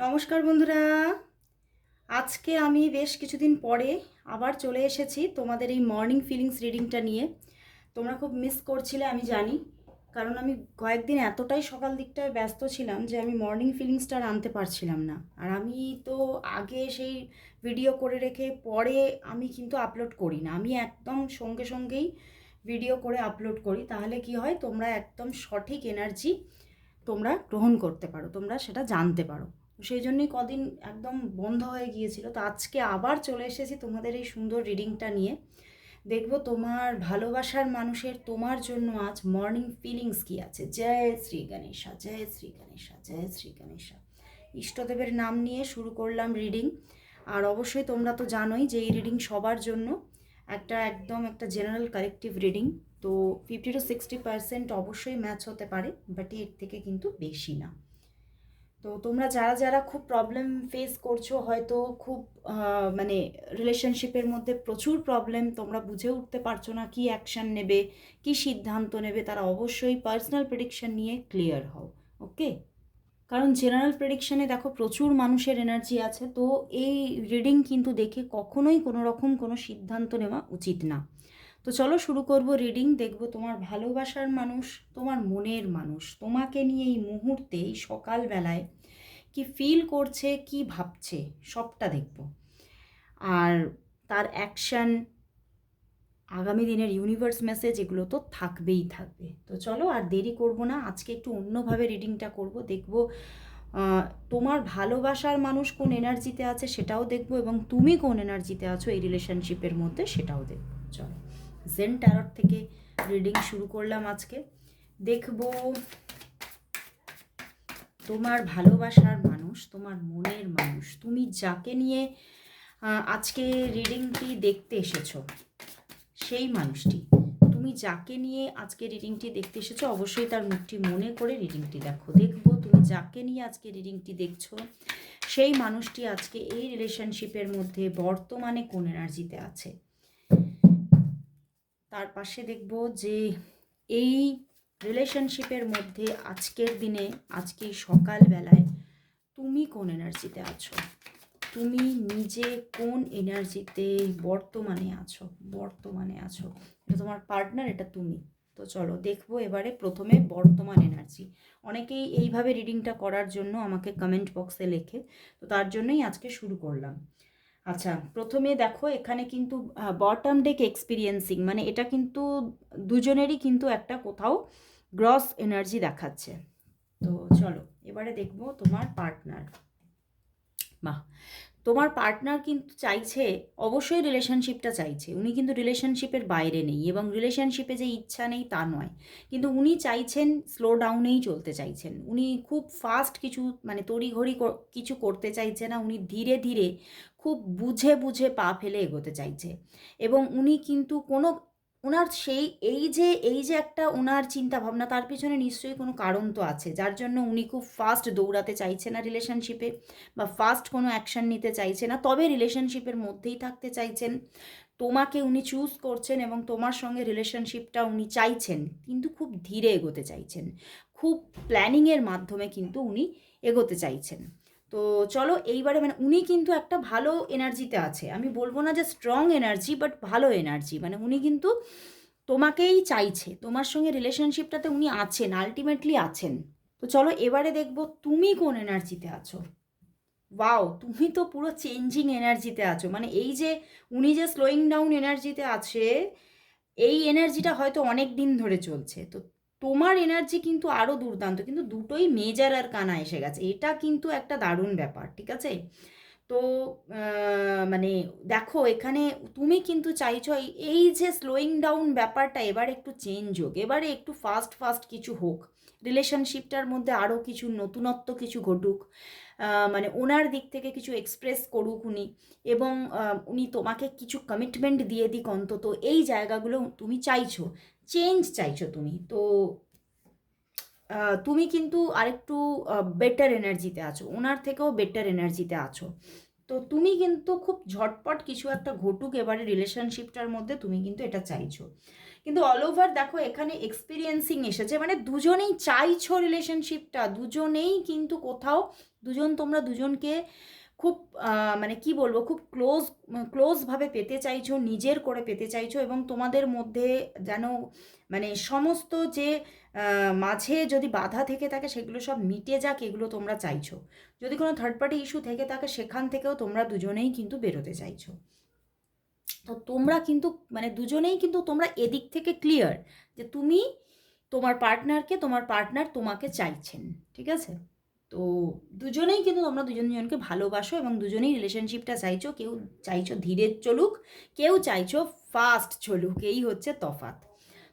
নমস্কার বন্ধুরা। আজকে আমি বেশ কিছুদিন পরে আবার চলে এসেছি তোমাদের এই মর্নিং ফিলিংস রিডিংটা নিয়ে। তোমরা খুব মিস করছিলে আমি জানি, কারণ আমি কয়েকদিন এতটাই সকাল দিকটায় ব্যস্ত ছিলাম যে আমি মর্নিং ফিলিংসটা আর আনতে পারছিলাম না। আর আমি তো আগে সেই ভিডিও করে রেখে পরে আমি কিন্তু আপলোড করি না, আমি একদম সঙ্গে সঙ্গেই ভিডিও করে আপলোড করি। তাহলে কি হয়, তোমরা একদম সঠিক এনার্জি তোমরা গ্রহণ করতে পারো, তোমরা সেটা জানতে পারো। সেই জন্যই কদিন একদম বন্ধ হয়ে গিয়েছিল। তো আজকে আবার চলে এসেছি তোমাদের এই সুন্দর রিডিংটা নিয়ে। দেখবো তোমার ভালোবাসার মানুষের তোমার জন্য আজ মর্নিং ফিলিংস কি আছে। জয় শ্রী গণেশা, জয় শ্রী গণেশা, জয় শ্রী গণেশা। ইষ্টদেবের নাম নিয়ে শুরু করলাম রিডিং। আর অবশ্যই তোমরা তো জানোই যে এই রিডিং সবার জন্য একদম একটা জেনারেল কালেকটিভ রিডিং। তো 50 to 60% অবশ্যই ম্যাচ হতে পারে, বাট এর থেকে কিন্তু বেশি না। তো তোমরা যারা যারা খুব প্রবলেম ফেস করছো, হয়তো খুব মানে রিলেশনশিপের মধ্যে প্রচুর প্রবলেম, তোমরা বুঝে উঠতে পারছো না কি অ্যাকশন নেবে, কি সিদ্ধান্ত নেবে, তারা অবশ্যই পার্সোনাল প্রেডিকশন নিয়ে ক্লিয়ার হও। ওকে, কারণ জেনারেল প্রেডিকশানে দেখো প্রচুর মানুষের এনার্জি আছে। তো এই রিডিং কিন্তু দেখে কখনোই কোনো রকম কোনো সিদ্ধান্ত নেওয়া উচিত না। তো চলো শুরু করব রিডিং। দেখব তোমার ভালোবাসার মানুষ, তোমার মনের মানুষ তোমাকে নিয়ে এই মুহূর্তে, এই সকালবেলায় কি ফিল করছে, কি ভাবছে, সবটা দেখব। আর তার অ্যাকশান, আগামী দিনের ইউনিভার্স মেসেজ, এগুলো তো থাকবেই থাকবে। তো চলো আর দেরি করব না, আজকে একটু অন্যভাবে রিডিংটা করব। দেখব তোমার ভালোবাসার মানুষ কোন এনার্জিতে আছে সেটাও দেখব, এবং তুমি কোন এনার্জিতে আছো এই রিলেশনশিপের মধ্যে সেটাও দেখব। চলো জেন ট্যারট থেকে রিডিং শুরু করলাম আজকে। দেখব তোমার ভালোবাসার মানুষ, তোমার মনের মানুষ, তুমি যাকে নিয়ে আজকে রিডিংটি দেখতে এসেছো, সেই মানুষটি, তুমি যাকে নিয়ে আজকে রিডিংটি দেখতে এসেছো, অবশ্যই তার মুখটি মনে করে রিডিংটি দেখো। দেখবো তুমি যাকে নিয়ে আজকে রিডিংটি দেখছো, সেই মানুষটি আজকে এই রিলেশনশিপের মধ্যে বর্তমানে কোন এনার্জিতে আছে। তার পাশে দেখব যে এই রিলেশনশিপের মধ্যে আজকের দিনে, আজকে সকালবেলায় তুমি কোন এনার্জিতে আছো, তুমি নিজে কোন এনার্জিতে বর্তমানে আছো, বর্তমানে আছো। এটা তোমার পার্টনার, এটা তুমি। তো চলো দেখবো এবারে প্রথমে বর্তমান এনার্জি। অনেকেই এইভাবে রিডিংটা করার জন্য আমাকে কমেন্ট বক্সে লেখে, তো তার জন্যই আজকে শুরু করলাম। আচ্ছা, প্রথমে দেখো এখানে কিন্তু বটম ডেক এক্সপিরিয়েন্সিং, মানে এটা কিন্তু দুজনেরই কিন্তু একটা কোথাও গ্রস এনার্জি দেখাচ্ছে। তো চলো এবারে দেখবো তোমার পার্টনার। বাহ, তোমার পার্টনার কিন্তু চাইছে, অবশ্যই রিলেশনশিপটা চাইছে। উনি কিন্তু রিলেশনশিপের বাইরে নেই, এবং রিলেশনশিপে যে ইচ্ছা নেই তা নয়, কিন্তু উনি চাইছেন স্লো ডাউনেই চলতে চাইছেন। উনি খুব ফাস্ট কিছু, মানে তড়িঘড়ি কিছু করতে চাইছে না। উনি ধীরে ধীরে খুব বুঝে বুঝে পা ফেলে এগোতে চাইছে। এবং উনি কিন্তু কোনো, ওনার সেই এই যে একটা ওনার চিন্তা ভাবনা, তার পিছনে নিশ্চয়ই কোনো কারণ তো আছে, যার জন্য উনি খুব ফাস্ট দৌড়াতে চাইছে না রিলেশনশিপে, বা ফাস্ট কোনো অ্যাকশান নিতে চাইছে না। তবে রিলেশনশিপের মধ্যেই থাকতে চাইছেন। তোমাকে উনি চুজ করছেন এবং তোমার সঙ্গে রিলেশনশিপটা উনি চাইছেন, কিন্তু খুব ধীরে এগোতে চাইছেন, খুব প্ল্যানিংয়ের মাধ্যমে কিন্তু উনি এগোতে চাইছেন। তো চলো এইবারে, মানে উনি কিন্তু একটা ভালো এনার্জিতে আছে, আমি বলবো না যে স্ট্রং এনার্জি, বাট ভালো এনার্জি। মানে উনি কিন্তু তোমাকেই চাইছে, তোমার সঙ্গে রিলেশনশিপটাতে উনি আছেন, আলটিমেটলি আছেন। তো চলো এবারে দেখবো তুমি কোন এনার্জিতে আছো। ওয়াও, তুমি তো পুরো চেঞ্জিং এনার্জিতে আছো। মানে এই যে উনি যে স্লোয়িং ডাউন এনার্জিতে আছে, এই এনার্জিটা হয়তো অনেক দিন ধরে চলছে। তো তোমার এনার্জি কিন্তু আরও দুর্দান্ত, কিন্তু দুটোই মেজার আর কানা এসে গেছে, এটা কিন্তু একটা দারুণ ব্যাপার, ঠিক আছে। তো মানে দেখো এখানে তুমি কিন্তু চাইছো এই যে স্লোয়িং ডাউন ব্যাপারটা এবার একটু চেঞ্জ হোক, এবারে একটু ফাস্ট ফাস্ট কিছু হোক, রিলেশনশিপটার মধ্যে আরও কিছু নতুনত্ব কিছু ঘটুক। মানে ওনার দিক থেকে কিছু এক্সপ্রেস করুক উনি, এবং উনি তোমাকে কিছু কমিটমেন্ট দিয়ে দিক অন্তত। এই জায়গাগুলো তুমি চাইছো, চেঞ্জ চাইছো তুমি। তো তুমি কিন্তু আরেকটু বেটার এনার্জিতে আছো, ওনার থেকেও বেটার এনার্জিতে আছো। তো তুমি কিন্তু খুব ঝটপট কিছু একটা ঘটুক এবারে রিলেশনশিপটার মধ্যে, তুমি কিন্তু এটা চাইছো। কিন্তু অল ওভার দেখো এখানে এক্সপিরিয়েন্সিং এসেছে, মানে দুজনেই চাইছো রিলেশনশিপটা, দুজনেই কিন্তু কোথাও তোমরা দুজনকে খুব মানে কি বলবো, খুব ক্লোজভাবে পেতে চাইছো, নিজের করে পেতে চাইছো, এবং তোমাদের মধ্যে যেন মানে সমস্ত যে মাঝে যদি বাধা থেকে থাকে সেগুলো সব মিটে যাক, এগুলো তোমরা চাইছো। যদি কোনো থার্ড পার্টি ইস্যু থেকে থাকে সেখান থেকেও তোমরা দুজনেই কিন্তু বেরোতে চাইছো। তো তোমরা কিন্তু মানে দুজনেই কিন্তু তোমরা এদিক থেকে ক্লিয়ার যে তুমি তোমার পার্টনারকে, তোমার পার্টনার তোমাকে চাইছেন, ঠিক আছে? তো দুজনেই কিন্তু তোমরা দুজনকে ভালোবাসো এবং দুজনেই রিলেশনশিপটা চাইছো। কেউ চাইছো ধীরে চলুক, কেউ চাইছো ফাস্ট চলুক, এই হচ্ছে তফাৎ।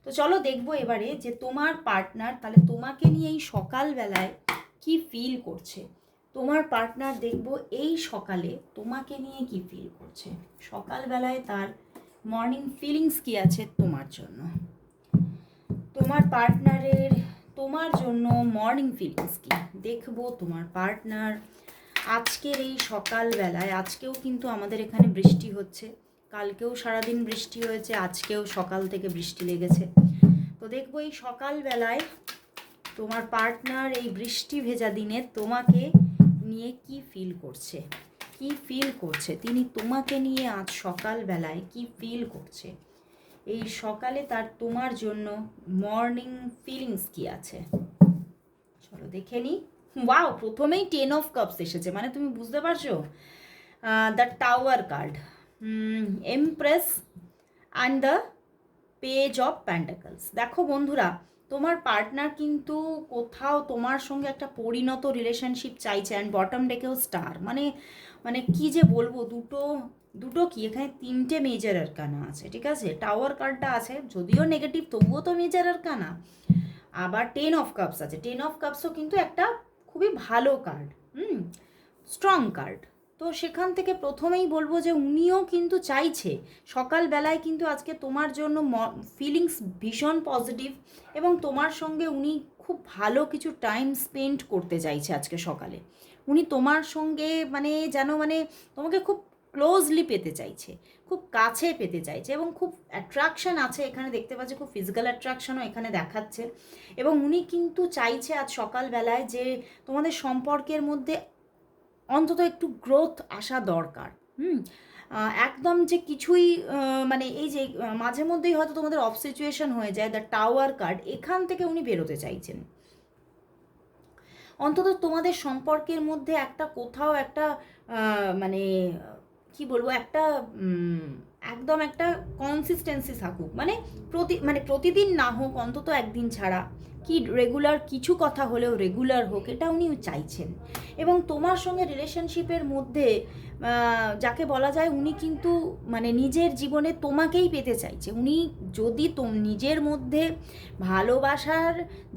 তো চলো দেখবো এবারে যে তোমার পার্টনার তাহলে তোমাকে নিয়ে এই সকালবেলায় কি ফিল করছে। তোমার পার্টনার দেখবো এই সকালে তোমাকে নিয়ে কি ফিল করছে, সকালবেলায় তার মর্নিং ফিলিংস কি আছে তোমার জন্য। তোমার পার্টনারের তোমার জন্য মর্নিং ফিলিংস কি দেখবো। তোমার পার্টনার আজকের এই সকালবেলায়, আজকেও কিন্তু আমাদের এখানে বৃষ্টি হচ্ছে, কালকেও সারাদিন বৃষ্টি হয়েছে, আজকেও সকাল থেকে বৃষ্টি লেগেছে। তো দেখবো এই সকালবেলায় তোমার পার্টনার এই বৃষ্টি ভেজা দিনে তোমাকে নিয়ে কি ফিল করছে, কি ফিল করছে তিনি তোমাকে নিয়ে আজ সকালবেলায় কি ফিল করছে। এই সকালে তার তোমার জন্য মর্নিং ফিলিংস কি আছে চলো দেখে নিই। ওয়াও, প্রথমেই 10 অফ কাপস এসেছে, মানে তুমি বুঝতে পারছো the tower card, empress and the page of pentacles. দেখো বন্ধুরা, তোমার পার্টনার কিন্তু কোথাও তোমার সঙ্গে একটা পরিণত রিলেশনশিপ চাইছে, অ্যান্ড বটম ডেকেও স্টার, মানে মানে কি যে বলবো, দুটো কি এখানে 3টে মেজর আরকানা আছে, ঠিক আছে? টাওয়ার কার্ডটা আছে, যদিও নেগেটিভ তবুও তো মেজর আরকানা। আবার 10 অফ কাপস আছে, 10 অফ কাপসও কিন্তু একটা খুবই ভালো কার্ড, স্ট্রং কার্ড। তো সেখান থেকে প্রথমেই বলবো যে উনিও কিন্তু চাইছে সকালবেলায়, কিন্তু আজকে তোমার জন্য ফিলিংস ভীষণ পজিটিভ, এবং তোমার সঙ্গে উনি খুব ভালো কিছু টাইম স্পেন্ড করতে চাইছে আজকে সকালে। উনি তোমার সঙ্গে মানে যেন মানে তোমাকে খুব ক্লোজলি পেতে চাইছে, খুব কাছে পেতে চাইছে, এবং খুব অ্যাট্রাকশন আছে এখানে দেখতে পাচ্ছি, খুব ফিজিক্যাল অ্যাট্রাকশনও এখানে দেখাচ্ছে। এবং উনি কিন্তু চাইছে আজ সকালবেলায় যে তোমাদের সম্পর্কের মধ্যে অন্তত একটু গ্রোথ আসা দরকার। একদম যে কিছুই মানে এই যে মাঝে মধ্যেই হয়তো তোমাদের অফ সিচুয়েশন হয়ে যায়, দ্য টাওয়ার কার্ড, এখান থেকে উনি বেরোতে চাইছেন। অন্তত তোমাদের সম্পর্কের মধ্যে একটা কোথাও একটা মানে কি বলবো, একটা একদম একটা কনসিস্টেন্সি থাকুক, মানে প্রতিদিন না হোক, অন্তত একদিন ছাড়া কি রেগুলার কিছু কথা হলেও রেগুলার হোক, এটা উনি চাইছেন। এবং তোমার সঙ্গে রিলেশনশিপের মধ্যে যাকে বলা যায় উনি কিন্তু মানে নিজের জীবনে তোমাকেই পেতে চাইছে। উনি যদি নিজের মধ্যে ভালোবাসার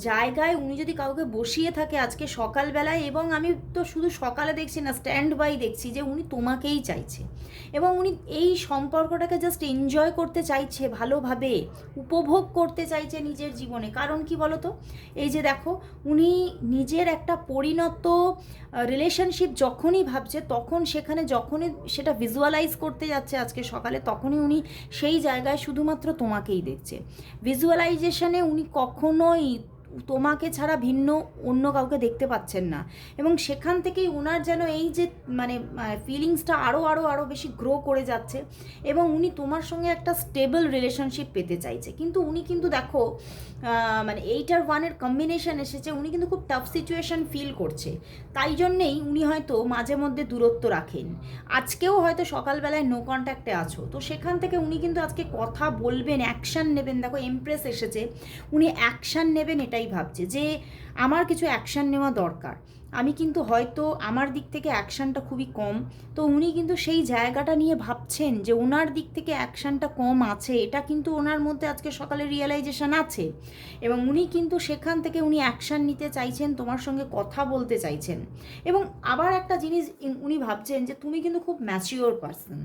জায়গায় উনি যদি কাউকে বসিয়ে থাকে আজকে সকালবেলায়, এবং আমি তো শুধু সকালে দেখছি না, স্ট্যান্ড বাই দেখছি যে উনি তোমাকেই চাইছে, এবং উনি এই সম্পর্কটাকে জাস্ট এনজয় করতে চাইছে, ভালোভাবে উপভোগ করতে চাইছে নিজের জীবনে। কারণ কি বলো তো, এই যে দেখো উনি নিজের একটা পরিণত রিলেশনশিপ যখনই ভাবছে, তখন সেখানে যখনই সেটা ভিজুয়ালাইজ করতে যাচ্ছে আজকে সকালে, তখনই উনি সেই জায়গায় শুধুমাত্র তোমাকেই দেখছে। ভিজুয়ালাইজেশনে উনি কখনোই তোমাকে ছাড়া ভিন্ন অন্য কাউকে দেখতে পাচ্ছেন না, এবং সেখান থেকেই ওনার যেন এই যে মানে ফিলিংসটা আরও বেশি গ্রো করে যাচ্ছে, এবং উনি তোমার সঙ্গে একটা স্টেবল রিলেশনশিপ পেতে চাইছে। কিন্তু উনি কিন্তু দেখো মানে 8 আর 1-এর কম্বিনেশন এসেছে, উনি কিন্তু খুব টাফ সিচুয়েশন ফিল করছে, তাই জন্যেই উনি হয়তো মাঝে মধ্যে দূরত্ব রাখেন। আজকেও হয়তো সকালবেলায় নো কন্ট্যাক্টে আছো, তো সেখান থেকে উনি কিন্তু আজকে কথা বলবেন, অ্যাকশান নেবেন। দেখো এমপ্রেস এসেছে, উনি অ্যাকশান নেবেন এটাই ভাবছে যে আমার কিছু অ্যাকশান নেওয়া দরকার। আমি কিন্তু হয়তো আমার দিক থেকে অ্যাকশানটা খুবই কম, তো উনি কিন্তু সেই জায়গাটা নিয়ে ভাবছেন যে ওনার দিক থেকে অ্যাকশানটা কম আছে, এটা কিন্তু ওনার মধ্যে আজকে সকালে রিয়েলাইজেশন আছে, এবং উনি কিন্তু সেখান থেকে উনি অ্যাকশান নিতে চাইছেন, তোমার সঙ্গে কথা বলতে চাইছেন। এবং আবার একটা জিনিস উনি ভাবছেন যে তুমি কিন্তু খুব ম্যাচিওর পারসন,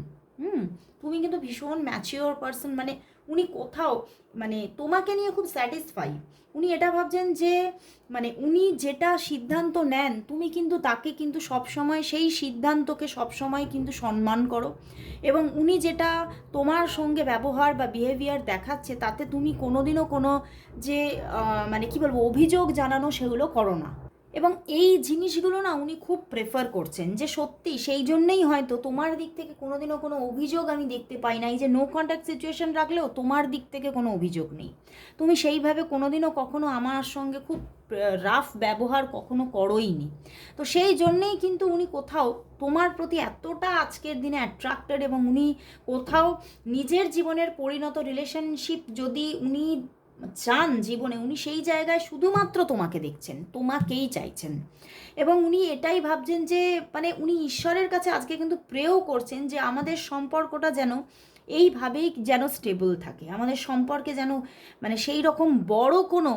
তুমি কিন্তু ভীষণ ম্যাচিওর পারসন, মানে উনি কোথাও মানে তোমাকে নিয়ে খুব স্যাটিসফাই। উনি এটা ভাবছেন যে মানে উনি যেটা সিদ্ধান্ত নেন তুমি কিন্তু তাকে কিন্তু সবসময় সেই সিদ্ধান্তকে সবসময় কিন্তু সম্মান করো, এবং উনি যেটা তোমার সঙ্গে ব্যবহার বা বিহেভিয়ার দেখাচ্ছে তাতে তুমি কোনোদিনও কোনো যে মানে কি বলবো অভিযোগ জানানো সেগুলো করো না। এবং এই জিনিসগুলো না উনি খুব প্রেফার করছেন, যে সত্যি সেই জন্যেই হয়তো তোমার দিক থেকে কোনোদিনও কোনো অভিযোগ আমি দেখতে পাই না। এই যে নো কন্ট্যাক্ট সিচুয়েশন রাখলেও তোমার দিক থেকে কোনো অভিযোগ নেই, তুমি সেইভাবে কোনোদিনও কখনো আমার সঙ্গে খুব রাফ ব্যবহার কখনো করোই নি। তো সেই জন্যেই কিন্তু উনি কোথাও তোমার প্রতি এতটা আজকের দিনে অ্যাট্রাক্টেড, এবং উনি কোথাও নিজের জীবনের পরিণত রিলেশনশিপ যদি উনি চান জীবনে, উনি সেই জায়গায় শুধুমাত্র তোমাকে দেখছেন, তোমাকেই চাইছেন। এবং উনি এটাই ভাবছেন যে মানে উনি ঈশ্বরের কাছে আজকে কিন্তু প্রেও করছেন যে আমাদের সম্পর্কটা যেন এইভাবেই যেন স্টেবল থাকে, আমাদের সম্পর্কে যেন মানে সেই রকম বড় কোনো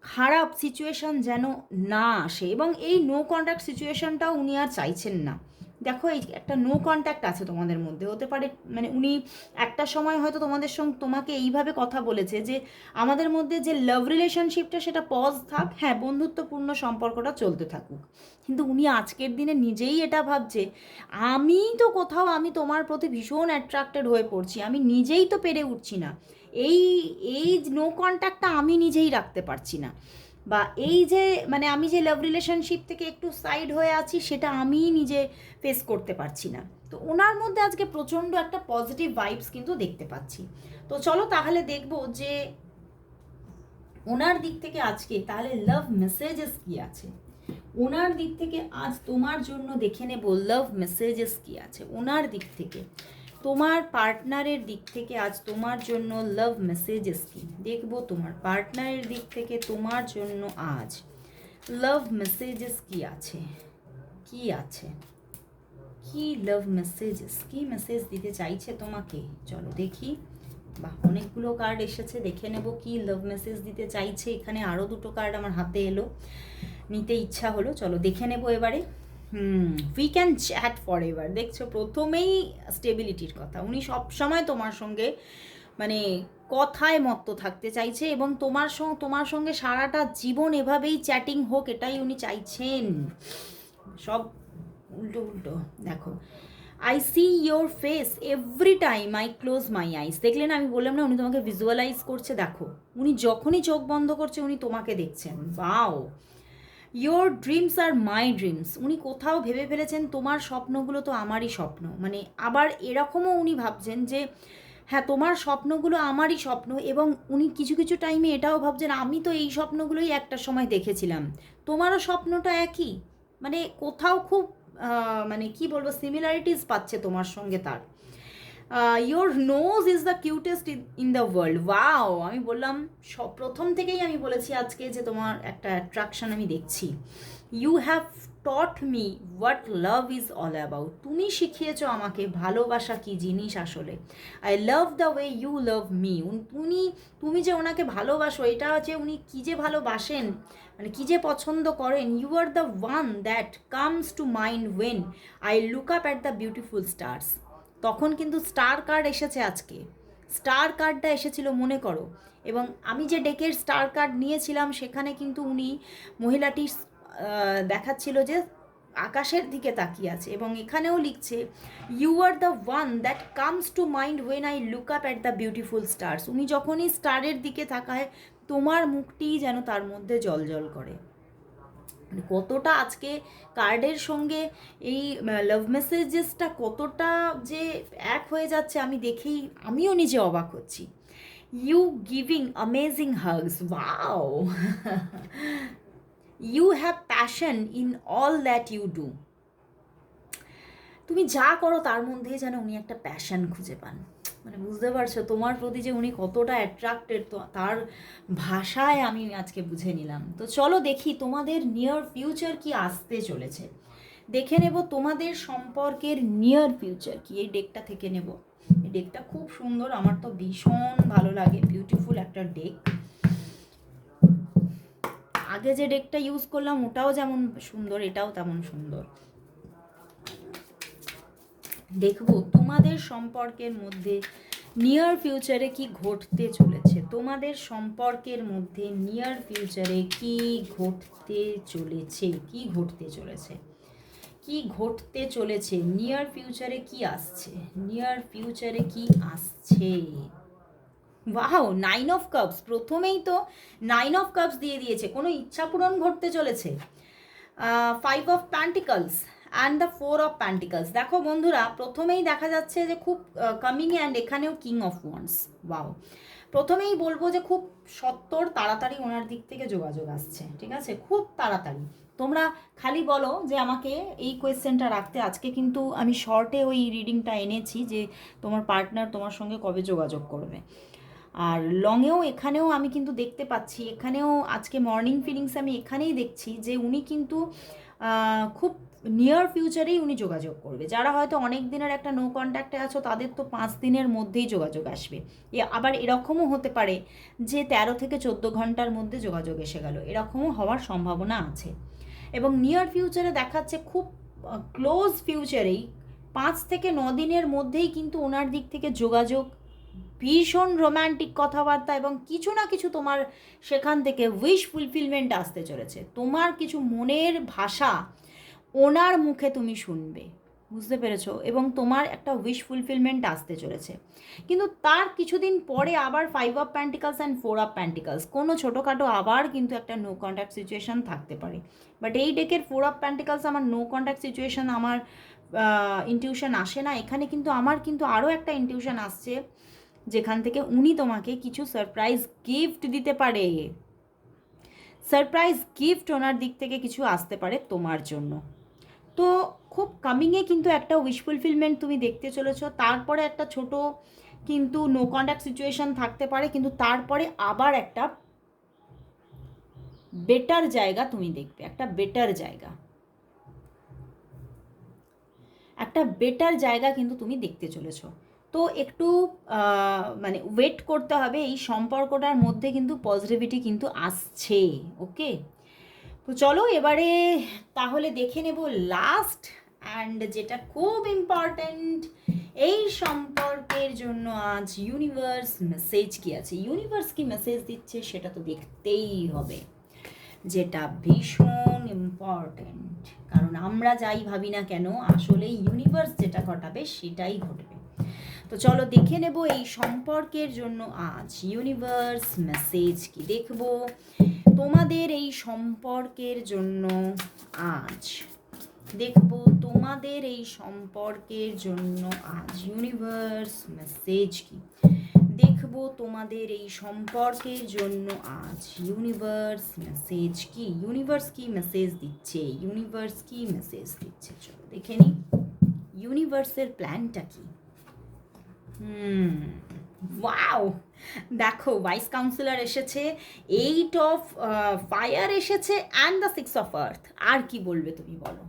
খারাপ সিচুয়েশান যেন না আসে। এবং এই নো কন্ট্যাক্ট সিচুয়েশানটাও উনি আর চাইছেন না। দেখো এই একটা নো কন্ট্যাক্ট আছে তোমাদের মধ্যে, হতে পারে মানে উনি একটা সময় হয়তো তোমাদের সঙ্গে তোমাকে এইভাবে কথা বলেছে যে আমাদের মধ্যে যে লাভ রিলেশনশিপটা সেটা পজ থাক, হ্যাঁ বন্ধুত্বপূর্ণ সম্পর্কটা চলতে থাকুক। কিন্তু উনি আজকের দিনে নিজেই এটা ভাবছে আমি তো কোথাও আমি তোমার প্রতি ভীষণ অ্যাট্রাক্টেড হয়ে পড়ছি, আমি নিজেই তো পেরে উঠছি না, এই এই নো কন্ট্যাক্টটা আমি নিজেই রাখতে পারছি না, বা এই যে মানে আমি যে লাভ রিলেশনশিপ থেকে একটু সাইড হয়ে আছি সেটা আমিই নিজে ফেস করতে পারছি না। তো ওনার মধ্যে আজকে প্রচণ্ড একটা পজিটিভ ভাইবস কিন্তু দেখতে পাচ্ছি। তো চলো তাহলে দেখবো যে ওনার দিক থেকে আজকে তাহলে লাভ মেসেজেস কি আছে, ওনার দিক থেকে আজ তোমার জন্য দেখে নেব লাভ মেসেজেস কি আছে ওনার দিক থেকে, তোমার পার্টনারের দিক থেকে আজ তোমার জন্য লাভ মেসেজেস কি দেখবো, তোমার পার্টনারের দিক থেকে তোমার জন্য আজ লাভ মেসেজেস কি আছে, কি আছে, কি লাভ মেসেজেস, কি মেসেজ দিতে চাইছে তোমাকে, চলো দেখি। বাহ, অনেকগুলো কার্ড এসেছে, দেখে নেব কি লাভ মেসেজ দিতে চাইছে। এখানে আরও দুটো কার্ড আমার হাতে এলো, নিতে ইচ্ছা হলো, চলো দেখে নেব এবারে। We can chat for ever, দেখছো প্রথমেই স্টেবিলিটির কথা, উনি সবসময় তোমার সঙ্গে মানে কথায় মত্ত থাকতে চাইছে, এবং তোমার সঙ্গে সারাটা জীবন এভাবেই চ্যাটিং হোক এটাই উনি চাইছেন। সব উল্টো উল্টো দেখো, I see your face every time I close my eyes, দেখলে না আমি বললাম না উনি তোমাকে ভিজুয়ালাইজ করছে, দেখো উনি যখনই চোখ বন্ধ করছে উনি তোমাকে দেখছেন। বাও, ইয়োর ড্রিমস আর মাই ড্রিমস, উনি কোথাও ভেবে ফেলেছেন তোমার স্বপ্নগুলো তো আমারই স্বপ্ন, মানে আবার এরকমও উনি ভাবছেন যে হ্যাঁ তোমার স্বপ্নগুলো আমারই স্বপ্ন, এবং উনি কিছু কিছু টাইমে এটাও ভাবছেন আমি তো এই স্বপ্নগুলোই একটা সময় দেখেছিলাম, তোমারও স্বপ্নটা একই, মানে কোথাও খুব মানে কি বলবো সিমিলারিটিস পাচ্ছে তোমার সঙ্গে তার। Your nose is the cutest in the world, wow, আমি বললাম প্রথম থেকেই আমি বলেছি আজকে যে তোমার একটা অ্যাট্রাকশন আমি দেখছি। You have taught me what love is all about, তুমি শিখিয়েছো আমাকে ভালোবাসা কী জিনিস আসলে। I love the way you love me, তুমি যে ওনাকে ভালোবাসো এটা যে উনি কী যে ভালোবাসেন, মানে কী যে পছন্দ করেন। You are the one that comes to mind when I look up at the beautiful stars, তখন কিন্তু স্টার কার্ড এসেছে আজকে, স্টার কার্ডটা এসেছিল মনে করো, এবং আমি যে ডেকের স্টার কার্ড নিয়েছিলাম সেখানে কিন্তু উনি মহিলাটি দেখাচ্ছিল যে আকাশের দিকে তাকিয়ে আছে, এবং এখানেও লিখছে you are the one that comes to mind when I look up at the beautiful stars, উনি যখনই স্টারের দিকে তাকায় তোমার মুখটিই যেন তার মধ্যে জ্বলজ্বল করে। কতটা আজকে কার্ডের সঙ্গে এই লাভ মেসেজেসটা কতটা যে এক হয়ে যাচ্ছে আমি দেখেই আমিও নিজে অবাক হচ্ছি। You giving amazing hugs, wow, you have passion in all that you do, তুমি যা করো তার মধ্যেই যেন উনি একটা প্যাশন খুঁজে পান, মানে বুঝতে পারছো তোমার প্রতি যে উনি কতটা অ্যাট্রাক্টেড, তো তার ভাষায় আমি আজকে বুঝে নিলাম। তো চলো দেখি তোমাদের নিয়ার ফিউচার কি আসতে চলেছে, দেখে নেব তোমাদের সম্পর্কের নিয়ার ফিউচার কি, এই ডেকটা থেকে নেব। এই ডেকটা খুব সুন্দর, আমার তো ভীষণ ভালো লাগে, বিউটিফুল একটা ডেক। আগে যে ডেকটা ইউজ করলাম ওটাও যেমন সুন্দর এটাও তেমন সুন্দর। দেখবো তোমাদের সম্পর্কের মধ্যে নিয়ার ফিউচারে কি ঘটতে চলেছে, তোমাদের সম্পর্কের মধ্যে নিয়ার ফিউচারে কি ঘটতে চলেছে, কি ঘটতে চলেছে, কি ঘটতে চলেছে, নিয়ার ফিউচারে কি আসছে, নিয়ার ফিউচারে কি আসছে। ওয়াও, 9 অফ কাপস, প্রথমেই তো 9 অফ কাপস দিয়ে দিয়েছে, কোনো ইচ্ছা পূরণ ঘটতে চলেছে। 5 of pentacles and the 4 of pentacles. দেখো বন্ধুরা, প্রথমেই দেখা যাচ্ছে যে খুব কামিং, অ্যান্ড এখানেও কিং অফ ওয়ান্স। ওয়াও, প্রথমেই বলবো যে খুব সত্বর তাড়াতাড়ি ওনার দিক থেকে যোগাযোগ আসছে, ঠিক আছে, খুব তাড়াতাড়ি। তোমরা খালি বলো যে আমাকে এই কোয়েশ্চেনটা রাখতে। আজকে কিন্তু আমি শর্টে ওই রিডিংটা এনেছি যে তোমার পার্টনার তোমার সঙ্গে কবে যোগাযোগ করবে। আর লংয়েও এখানেও আমি কিন্তু দেখতে পাচ্ছি, এখানেও আজকে মর্নিং ফিলিংস আমি এখানেই দেখছি যে উনি কিন্তু খুব নিয়ার ফিউচারেই উনি যোগাযোগ করবে। যারা হয়তো অনেক দিনের একটা নো কন্ট্যাক্টে আছো তাদের তো 5 দিনের মধ্যেই যোগাযোগ আসবে। আবার এরকমও হতে পারে যে 13 থেকে 14 ঘন্টার মধ্যে যোগাযোগ এসে গেল, এরকমও হওয়ার সম্ভাবনা আছে। এবং নিয়ার ফিউচারে দেখাচ্ছে খুব ক্লোজ ফিউচারেই 5 থেকে 9 দিনের মধ্যেই কিন্তু ওনার দিক থেকে যোগাযোগ, ভীষণ রোম্যান্টিক কথাবার্তা, এবং কিছু না কিছু তোমার সেখান থেকে উইশ ফুলফিলমেন্ট আসতে চলেছে। তোমার কিছু মনের ভাষা ওনার মুখে তুমি শুনবে, বুঝতে পেরেছো, এবং তোমার একটা উইশ ফুলফিলমেন্ট আসতে চলেছে। কিন্তু তার কিছুদিন পরে আবার 5 of pentacles and 4 of pentacles, কোনো ছোটোখাটো আবার কিন্তু একটা নো কন্ট্যাক্ট সিচুয়েশান থাকতে পারে। বাট এই ডেকের 4 অফ প্যান্টিকলস আমার নো কন্ট্যাক্ট সিচুয়েশান আমার ইনটিউশন আসে না এখানে, কিন্তু আমার কিন্তু আরও একটা ইনটিউশন আসছে যেখান থেকে উনি তোমাকে কিছু সারপ্রাইজ গিফট দিতে পারে। সারপ্রাইজ গিফট ওনার দিক থেকে কিছু আসতে পারে তোমার জন্য। তো খুব কামিংয়ে কিন্তু একটা উইশ ফুলফিলমেন্ট তুমি দেখতে চলেছো। তারপরে একটা ছোট কিন্তু নো কন্ট্যাক্ট সিচুয়েশান থাকতে পারে, কিন্তু তারপরে আবার একটা বেটার জায়গা তুমি দেখবে, একটা বেটার জায়গা, একটা বেটার জায়গা কিন্তু তুমি দেখতে চলেছো। তো একটু মানে ওয়েট করতে হবে, এই সম্পর্কটার মধ্যে কিন্তু পজিটিভিটি কিন্তু আসছে। ওকে, তো চলো এবারে তাহলে দেখে নেব লাস্ট অ্যান্ড যেটা খুব ইম্পর্ট্যান্ট, এই সম্পর্কের জন্য আজ ইউনিভার্স মেসেজ কি আছে, ইউনিভার্স কি মেসেজ দিচ্ছে সেটা তো দেখতেই হবে, যেটা ভীষণ ইম্পর্ট্যান্ট। কারণ আমরা যাই ভাবি না কেন আসলে ইউনিভার্স যেটা ঘটাবে সেটাই ঘটবে। তো চলো দেখে নেব এই সম্পর্কের জন্য আজ ইউনিভার্স মেসেজ কি। দেখব তোমাদের এই সম্পর্কের জন্য আজ, দেখব তোমাদের এই সম্পর্কের জন্য আজ ইউনিভার্স মেসেজ কি। দেখব তোমাদের এই সম্পর্কের জন্য আজ ইউনিভার্স মেসেজ কি, ইউনিভার্স কি মেসেজ দিচ্ছে, ইউনিভার্স কি মেসেজ দিচ্ছে। চলো দেখে নিই ইউনিভার্সের প্ল্যানটা কি। ওয়াও, দেখো ভাইস কাউন্সিলর এসেছে, 8 অফ ফায়ার এসেছে অ্যান্ড দ্য 6 অফ আর্থ। আর কি বলবে তুমি বলো।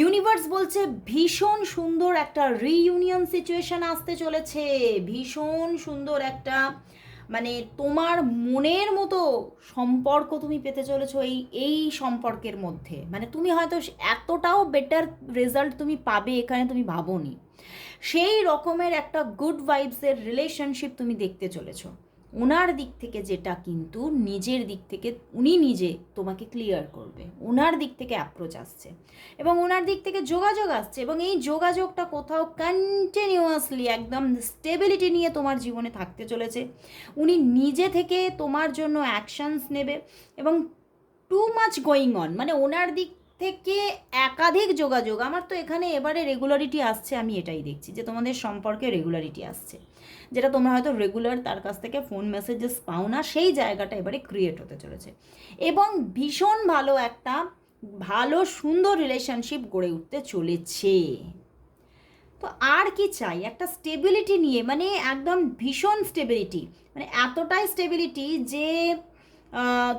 ইউনিভার্স বলছে ভীষণ সুন্দর একটা রিইউনিয়ন সিচুয়েশন আসতে চলেছে, ভীষণ সুন্দর একটা মানে তোমার মনের মতো সম্পর্ক তুমি পেতে চলেছো এই সম্পর্কের মধ্যে। মানে তুমি হয়তো এতটাও বেটার রেজাল্ট তুমি পাবে এখানে তুমি ভাবোনি, সেই রকমের একটা গুড ভাইবসের রিলেশনশিপ তুমি দেখতে চলেছো। ওনার দিক থেকে যেটা কিন্তু নিজের দিক থেকে উনি নিজে তোমাকে ক্লিয়ার করবে, ওনার দিক থেকে অ্যাপ্রোচ আসছে এবং ওনার দিক থেকে যোগাযোগ আসছে, এবং এই যোগাযোগটা কোথাও কন্টিনিউয়াসলি একদম স্টেবিলিটি নিয়ে তোমার জীবনে থাকতে চলেছে। উনি নিজে থেকে তোমার জন্য অ্যাকশনস নেবে, এবং টু মাচ গোয়িং অন, মানে ওনার দিক থেকে একাধিক যোগাযোগ। আমার তো এখানে এবারে রেগুলারিটি আসছে, আমি এটাই দেখছি যে তোমাদের সম্পর্কে রেগুলারিটি আসছে, যেটা তোমরা হয়তো রেগুলার তার কাছ থেকে ফোন মেসেজেস পাও না, সেই জায়গাটা এবারে ক্রিয়েট হতে চলেছে, এবং ভীষণ ভালো একটা ভালো সুন্দর রিলেশনশিপ গড়ে উঠতে চলেছে। তো আর কি চাই, একটা স্টেবিলিটি নিয়ে, মানে একদম ভীষণ স্টেবিলিটি, মানে এতটাই স্টেবিলিটি যে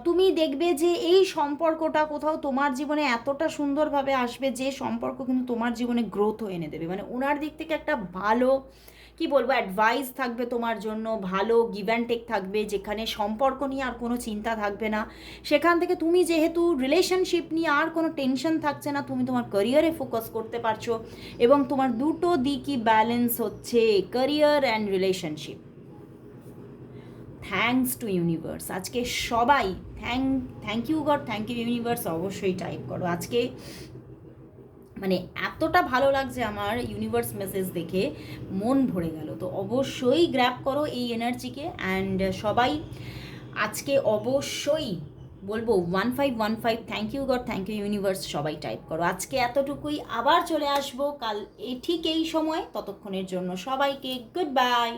তুমি দেখবে যে এই সম্পর্কটা কোথাও তোমার জীবনে এতটা সুন্দরভাবে আসবে যে সম্পর্ক কিন্তু তোমার জীবনে গ্রোথও এনে দেবে, মানে ওনার দিক থেকে একটা ভালো কি বলবো অ্যাডভাইস থাকবে তোমার জন্য, ভালো গিভ অ্যান্ড টেক থাকবে, যেখানে সম্পর্ক নিয়ে আর কোনো চিন্তা থাকবে না। সেখান থেকে তুমি যেহেতু রিলেশনশিপ নিয়ে আর কোনো টেনশন থাকছে না, তুমি তোমার ক্যারিয়ারে ফোকাস করতে পারছো এবং তোমার দুটো দিকই ব্যালেন্স হচ্ছে, career and relationship. Thanks to universe. আজকে সবাই thank you God, thank you universe অবশ্যই টাইপ করো। আজকে মানে এতটা ভালো লাগছে আমার ইউনিভার্স মেসেজ দেখে, মন ভরে গেল। তো অবশ্যই গ্র্যাব করো এই এনার্জিকে। অ্যান্ড সবাই আজকে অবশ্যই বলবো 1515 thank you God, thank you universe সবাই টাইপ করো। আজকে এতটুকুই, আবার চলে আসবো কাল ঠিক এই সময়। ততক্ষণের জন্য সবাইকে গুড বাই।